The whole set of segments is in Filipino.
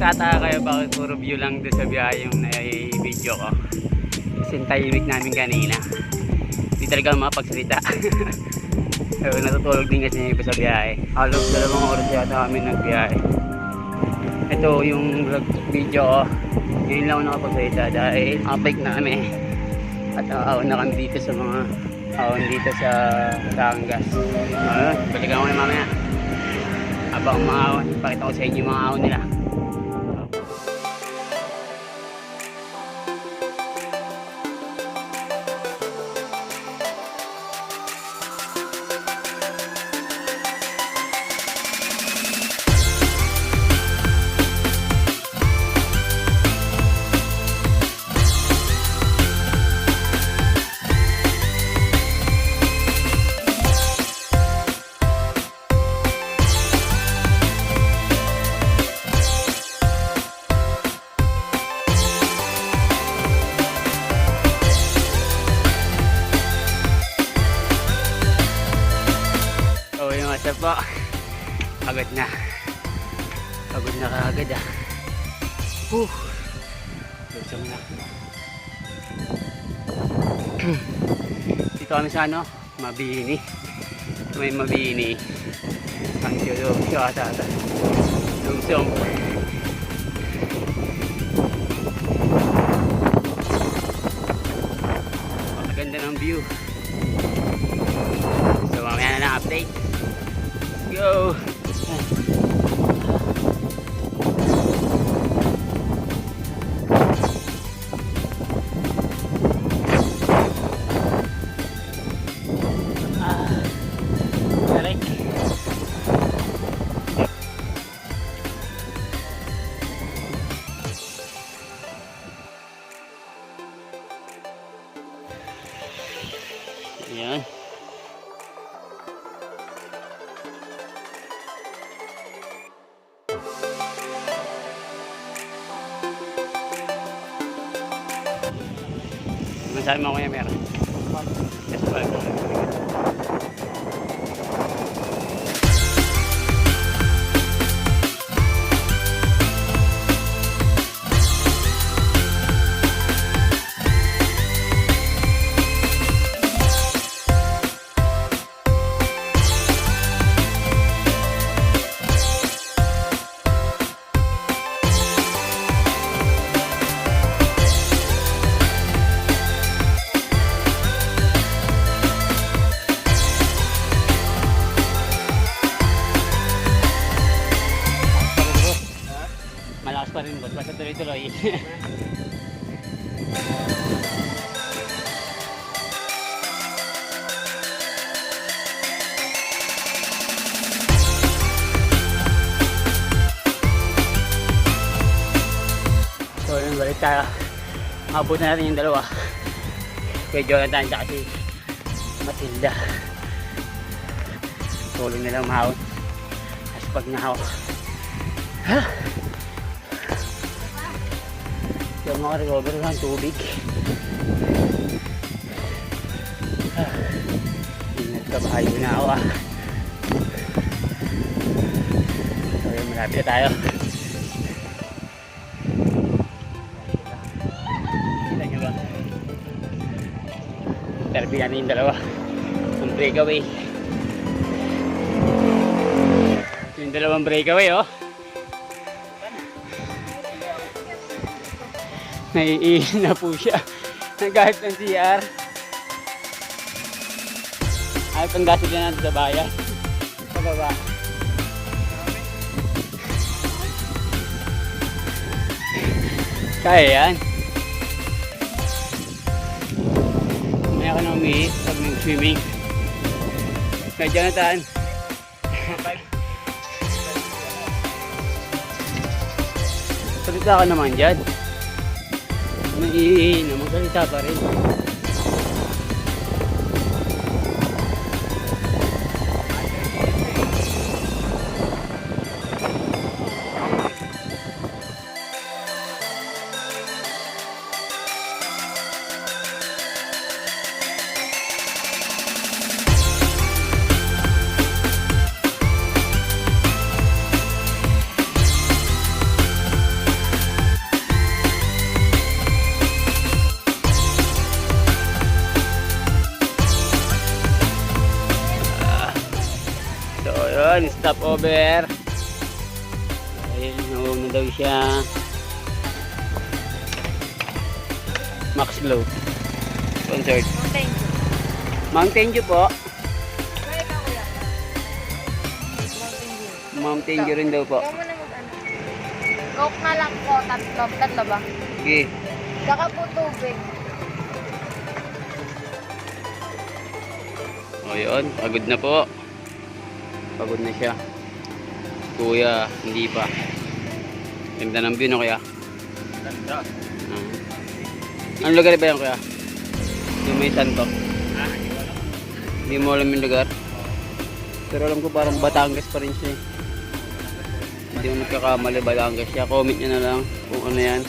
nagtataka kayo bakit puro view lang doon sa biyahe yung na-video ko. Kasi tahimik namin kanina. Hindi talaga mapagsalita. So, natutulog din kasi yung iba sa biyahe. Halos 2 oras yata kami nagbiyahe. Ito yung video ko. Ngayon lang ako nakapagsalita dahil nakabike na kami. At nakakaon na kami dito sa mga aon dito sa Batangas. Balikan ko na mamaya. Habang umaon, pakita ko sa inyo yung mga ahon nila. Ito po, pagod na kaagad ah. Lusong na. Dito kami sa ano, Mabini. May Mabini. Ang siyo ata. Lusong. Maganda ng view. So mamaya na lang update. Go! Tarik. Ayan. Masabi mo kuya meron. Yes, bye. Malakas pa rin boss, basta tuloy-tuloy. So yun, balik tayo. Makabot na natin yung dalawa. Kay Jonathan at si Matilda. Tulong nilang mahawin. Tapos pag nahaw, yung mga recover ng tubig. Nagkabahayo na ako ah. So yun, malapit na tayo. Kita nyo ba? Interview natin yung dalawa. Yung breakaway. Yung dalawang breakaway oh. Naiihin na po siya. Nagahit ng CR. Ay, panggasid na natin sa bayan. Sa baba. Kaya yan. May ako na umihi pag nag-swimming. Kaya Jonathan. Salita ka naman dyan. Naiihin na magsalita pa rin. Ayun, stop over. Ayun, nauna daw siya. Max Glow. Sponsored. Thank you. Mountain Dew po. Kaya ka kuya. Mountain Dew. Mountain Dew rin daw po. Ikaw muna mag-ano. Coke na lang po. Tatlo ba? Sige. Saka po tubig. O yun, pagod na po. Pagod na siya. Kuya, hindi pa. Ganda ng view no kuya? Ganda. Anong lugar ba yan kuya? Yung may santo. Ah, hindi ko alam. Hindi mo alam yung lugar? Pero alam ko parang Batangas pa rin siya. Hindi mo nagkakamali, Batangas siya. Comment nyo na lang kung ano yan.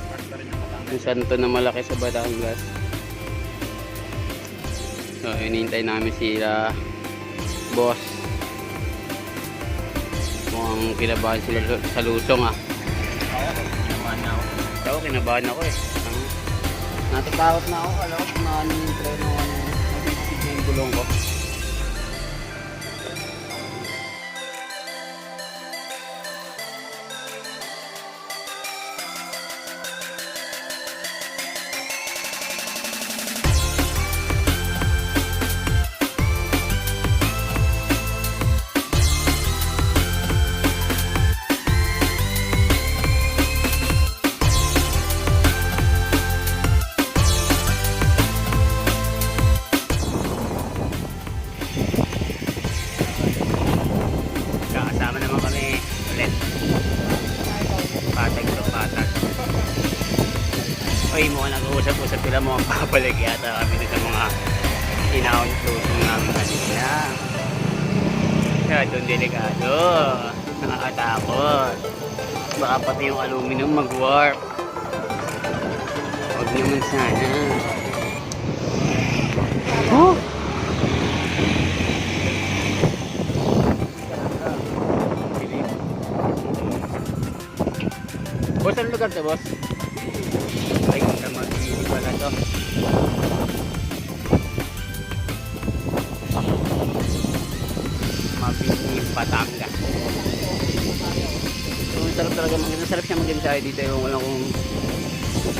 Basta rin yung matanggal. Yung santo na malaki sa Batangas. So, hinihintay namin sila boss. Mukhang kinabahan sila sa lusong ah. Naman na ako. Ako, kinabahan ako eh. Natatakot na ako. Alam ko kung ano yung treno. Nabibigit na yung gulong ko. Kakasama naman kami ulit. Patag to patag. Uy, mukhang nag-uusap-usap sila, mukhang papalag yata kami sa mga inaon lusong namin kanina. Kaya doon delikado. Nakakatakot. Baka pati yung aluminum mag-warp. Huwag naman sana. Oh! Boss, anong lugar to, boss? Ay, Magili pala to. Magili, Batangas. So, sarap talaga masarap siya mag-ensayo dito. Yung wala kong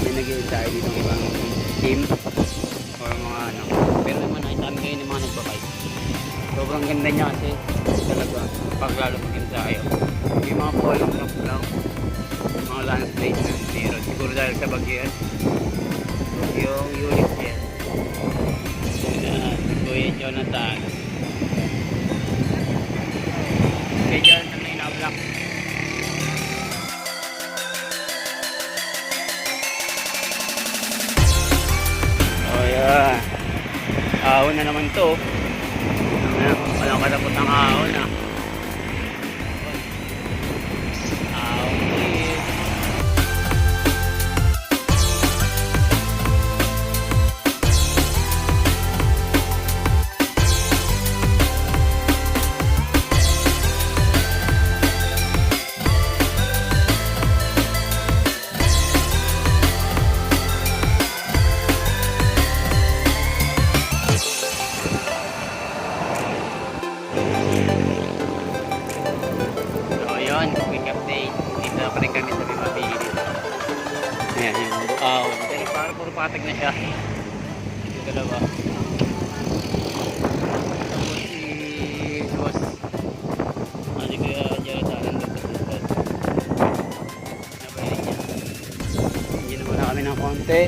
may nag-ensayo dito ng ibang team or mga ano. Pero naman nakita kami ngayon yung mga nagbabike. Sobrang ganda niya kasi talaga pag lalo mag-ensayo. Yung mga polong rock lang. Mga landscape na meron. Siguro dahil sa bagyo yan. Yung unit yan. Si Kuya Jonathan. Kuya Jonathan na inablak. Oh yeah. Ahon na naman to. Walang katapos ng ahon ah. Quick update. Dito pa rin kami sa Bimabili. Ayan yung buaw. Pero parang puro patag na siya. Yung dalawa. Tapos si boss. Ano kaya dyan sa alam doon sa susunod. Nabayan niya. Hindi naman na kami ng konti.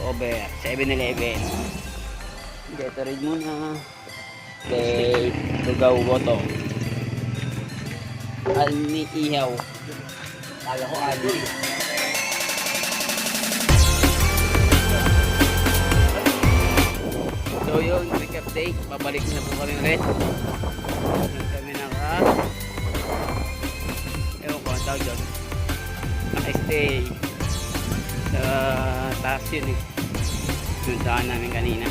Over 7-Eleven. Gatorade muna. Okay, Lugaw Boto. Alni Ihaw. Kala ko Alni. So yun, quick update. Babalik na po kami ulit. Kami naka tawag doon, naka-stay sa taas yun eh, dun saan namin kanina.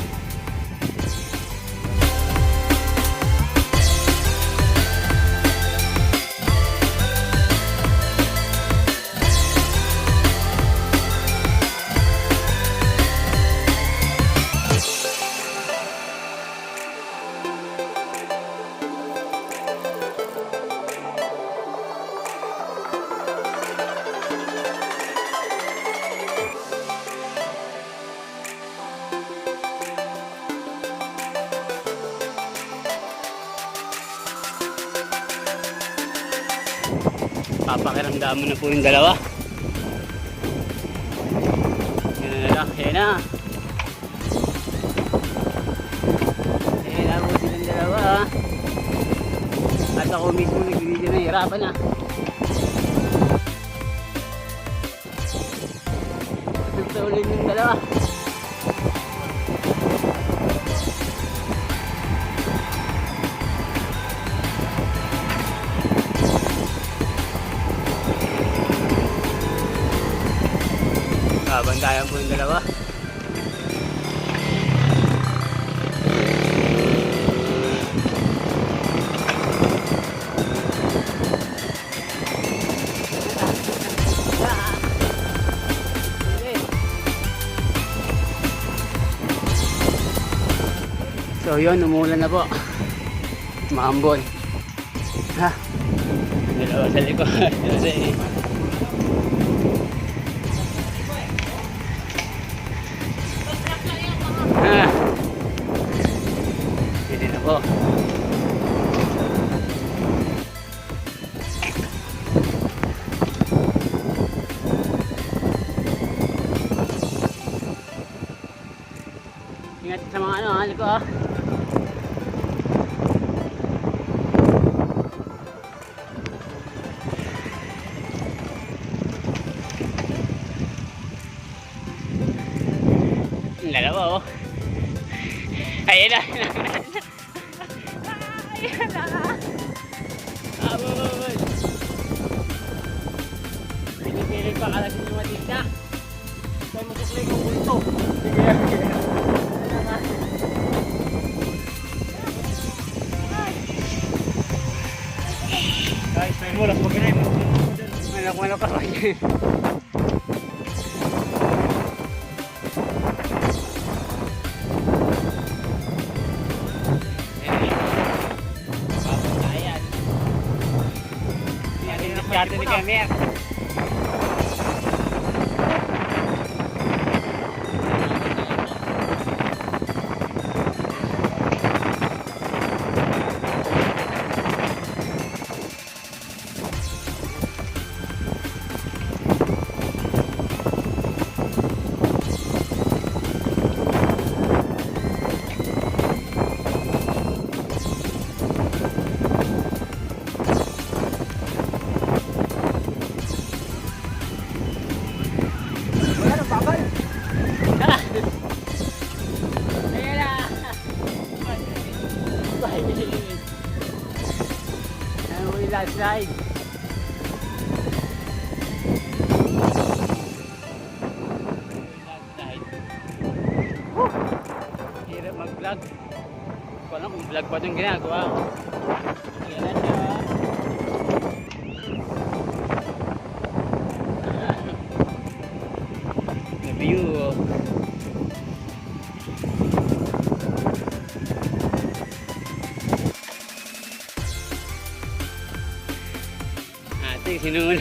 Papakiramdam mo na po yung dalawa. Yan na lang, yan na. Yan na po silang dalawa. At ako mismo nagbibideo na, hirapan na. Nagtulin yung dalawa. Bandayan po yung dalawa. So yun, umulan na po. Maambon. Ha? Dalawa sa likod. Pwede na po. Ingat sa mga ano ko ah. Dalawa oh. Ayan na. Ayan na. Abon. Pinipilit pa kalagin yung matinda. Kaya masuklay kong bulto. Guys, main mo. Las magaling mo. Malak ka kayo. Diskarte ni Kamer. Last ride. Hirap mag-vlog. Hindi ko alam kung vlog pa itong ginagawa ko. Yan na siya. The view. Sinun.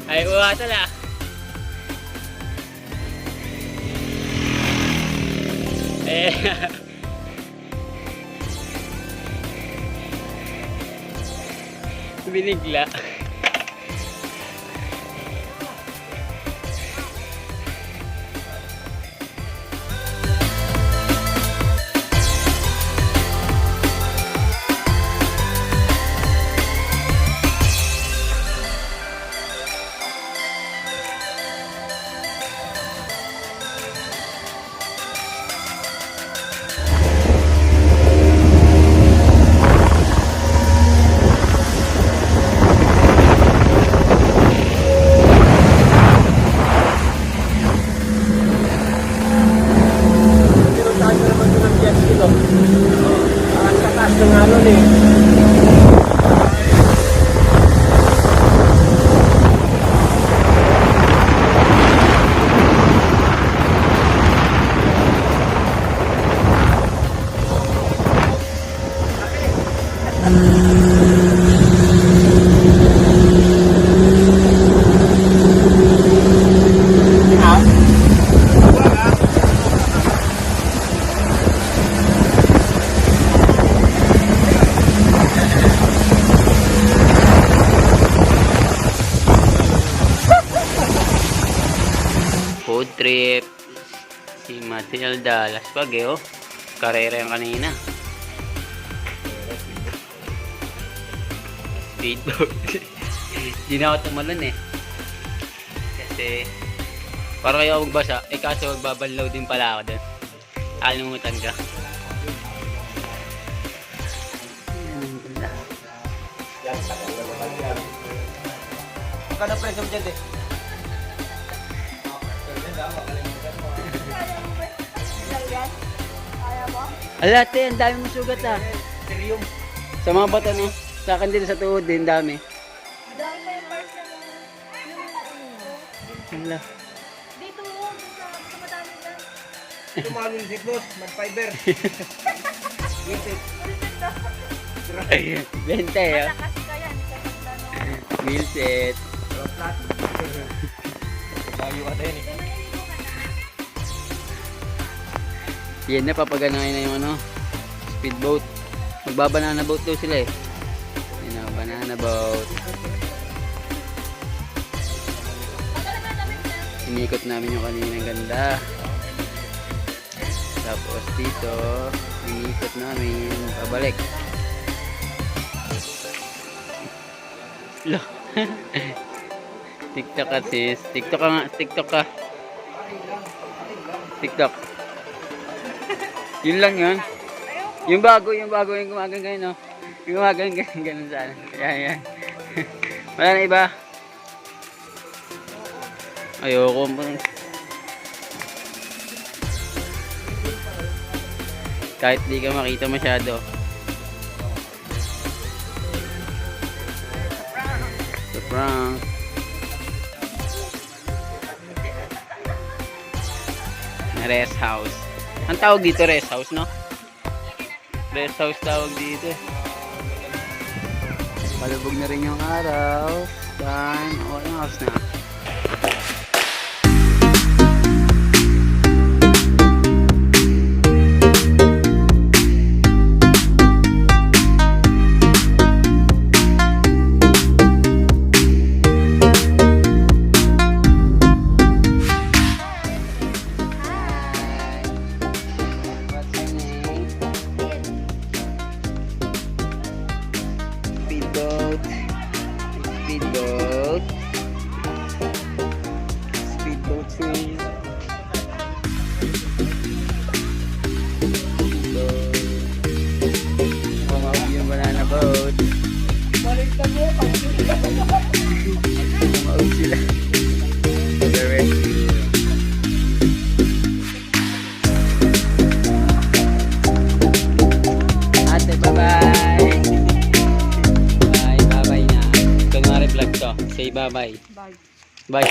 Ay, uwata la. Eh. Binigla. Sa taas ng ano eh. Food trip. Si Matilda. Las Pag oh. Karera yung kanina. Speedboat. Di na ako tumalon eh. Kasi para kayo magbasa. Eh kaso magbabanlaw din pala ako dun. Alimutan ka. Magkano presyo mo dyan eh? Ala, te, ang dami mong sugat ah. Serium. Sa mga bata no. Sa akin din sa tuhod din, dami. Ala. Dito, sa madami dyan. Tumalo yung siklos, mag-fiber. Bente ah. Malakas ka yan. Sa ganda, no? Meal set. Flat. Bayo ka din eh. Yan na, papaganahin na yung ano, speedboat. Magbabanana boat daw sila eh. Yan na, banana boat. Inikot namin yung kaninang ganda. Tapos dito, inikot namin, pabalik. Lo. TikTok ka sis. TikTok ka nga, TikTok ka. TikTok. Yun lang yun. Yung bago yung gumagang ganyan, no? Yung gumagang ganyan sana. Yan. Wala na iba. Ayoko mo. Kahit di ka makita masyado. Sa prank. Rest house. Ang tawag dito rest house, no? Rest house tawag dito. Palubog na rin yung araw. Done. Okay, house na. Speedboat swing. Pumawag yung banana boat. Pumawag sila. The ate, bye-bye. Bye, bye-bye na. Kunwari vlog to. Say bye-bye. Bye. Bye.